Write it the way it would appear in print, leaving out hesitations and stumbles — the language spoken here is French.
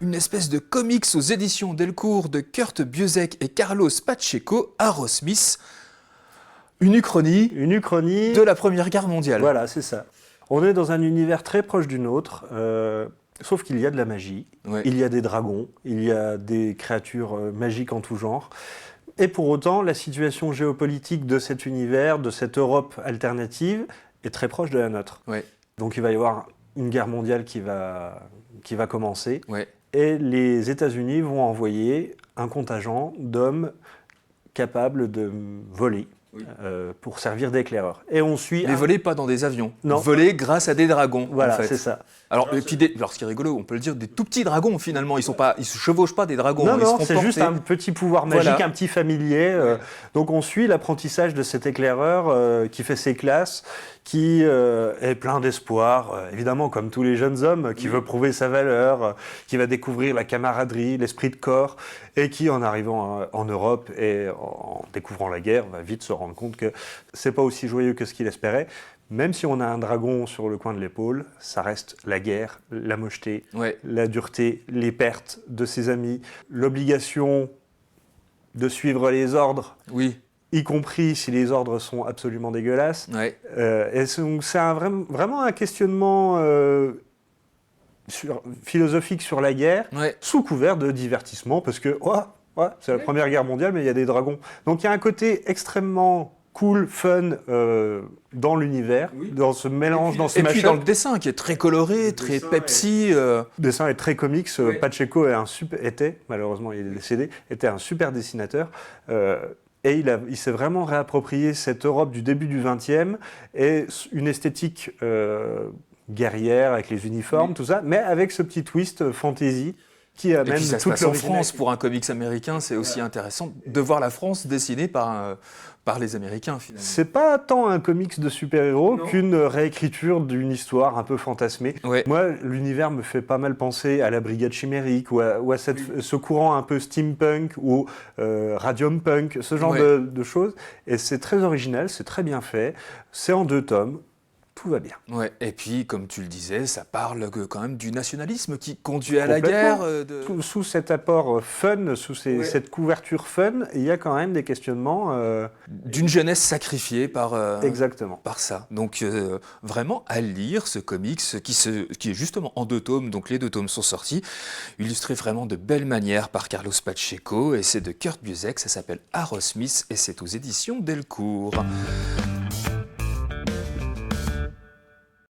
une espèce de comics aux éditions Delcourt de Kurt Busiek et Carlos Pacheco, Aerosmith. Une uchronie de la Première Guerre mondiale. Voilà, c'est ça. On est dans un univers très proche du nôtre, sauf qu'il y a de la magie, il y a des dragons, il y a des créatures magiques en tout genre. Et pour autant, la situation géopolitique de cet univers, de cette Europe alternative, est très proche de la nôtre. Donc il va y avoir une guerre mondiale qui va commencer. Et les États-Unis vont envoyer un contingent d'hommes capables de voler. Pour servir d'éclaireurs. Et on suit... Mais voler pas dans des avions, non. Voler grâce à des dragons, voilà, en fait. C'est ça. Alors, et puis alors, ce qui est rigolo, on peut le dire, des tout petits dragons, finalement. Ils se chevauchent pas des dragons. Non, c'est juste un petit pouvoir magique, un petit familier. Donc, on suit l'apprentissage de cet éclaireur qui fait ses classes, qui est plein d'espoir, évidemment, comme tous les jeunes hommes, qui veut prouver sa valeur, qui va découvrir la camaraderie, l'esprit de corps, et qui, en arrivant en Europe et en découvrant la guerre, va vite se rendre compte que c'est pas aussi joyeux que ce qu'il espérait. Même si on a un dragon sur le coin de l'épaule, ça reste la guerre, la mocheté, la dureté, les pertes de ses amis, l'obligation de suivre les ordres, y compris si les ordres sont absolument dégueulasses. Et c'est vraiment un questionnement philosophique sur la guerre, sous couvert de divertissement, parce que c'est la Première Guerre mondiale, mais il y a des dragons. Donc il y a un côté extrêmement cool, fun dans l'univers, dans ce mélange, dans ce mashup. Et puis dans le dessin qui est très coloré, très Pepsi. Le dessin est très comics. Pacheco était, malheureusement il est décédé, était un super dessinateur. Et il s'est vraiment réapproprié cette Europe du début du XXe et une esthétique guerrière avec les uniformes, tout ça, mais avec ce petit twist fantasy. Qui a et même puis ça se passe en France, pour un comics américain, c'est aussi intéressant de voir la France dessinée par les Américains, finalement. C'est pas tant un comics de super-héros qu'une réécriture d'une histoire un peu fantasmée. Moi, l'univers me fait pas mal penser à la Brigade Chimérique ou à ce courant un peu steampunk ou radium punk, ce genre de choses. Et c'est très original, c'est très bien fait, c'est en 2 tomes. Tout va bien. Et puis, comme tu le disais, ça parle quand même du nationalisme qui conduit à la guerre. Sous cet apport fun, sous cette couverture fun, il y a quand même des questionnements... d'une jeunesse sacrifiée par ça. Donc, vraiment, à lire ce comics qui est justement en 2 tomes, donc les 2 tomes sont sortis, illustré vraiment de belle manière par Carlos Pacheco, et c'est de Kurt Busiek, ça s'appelle Aerosmith, et c'est aux éditions Delcourt.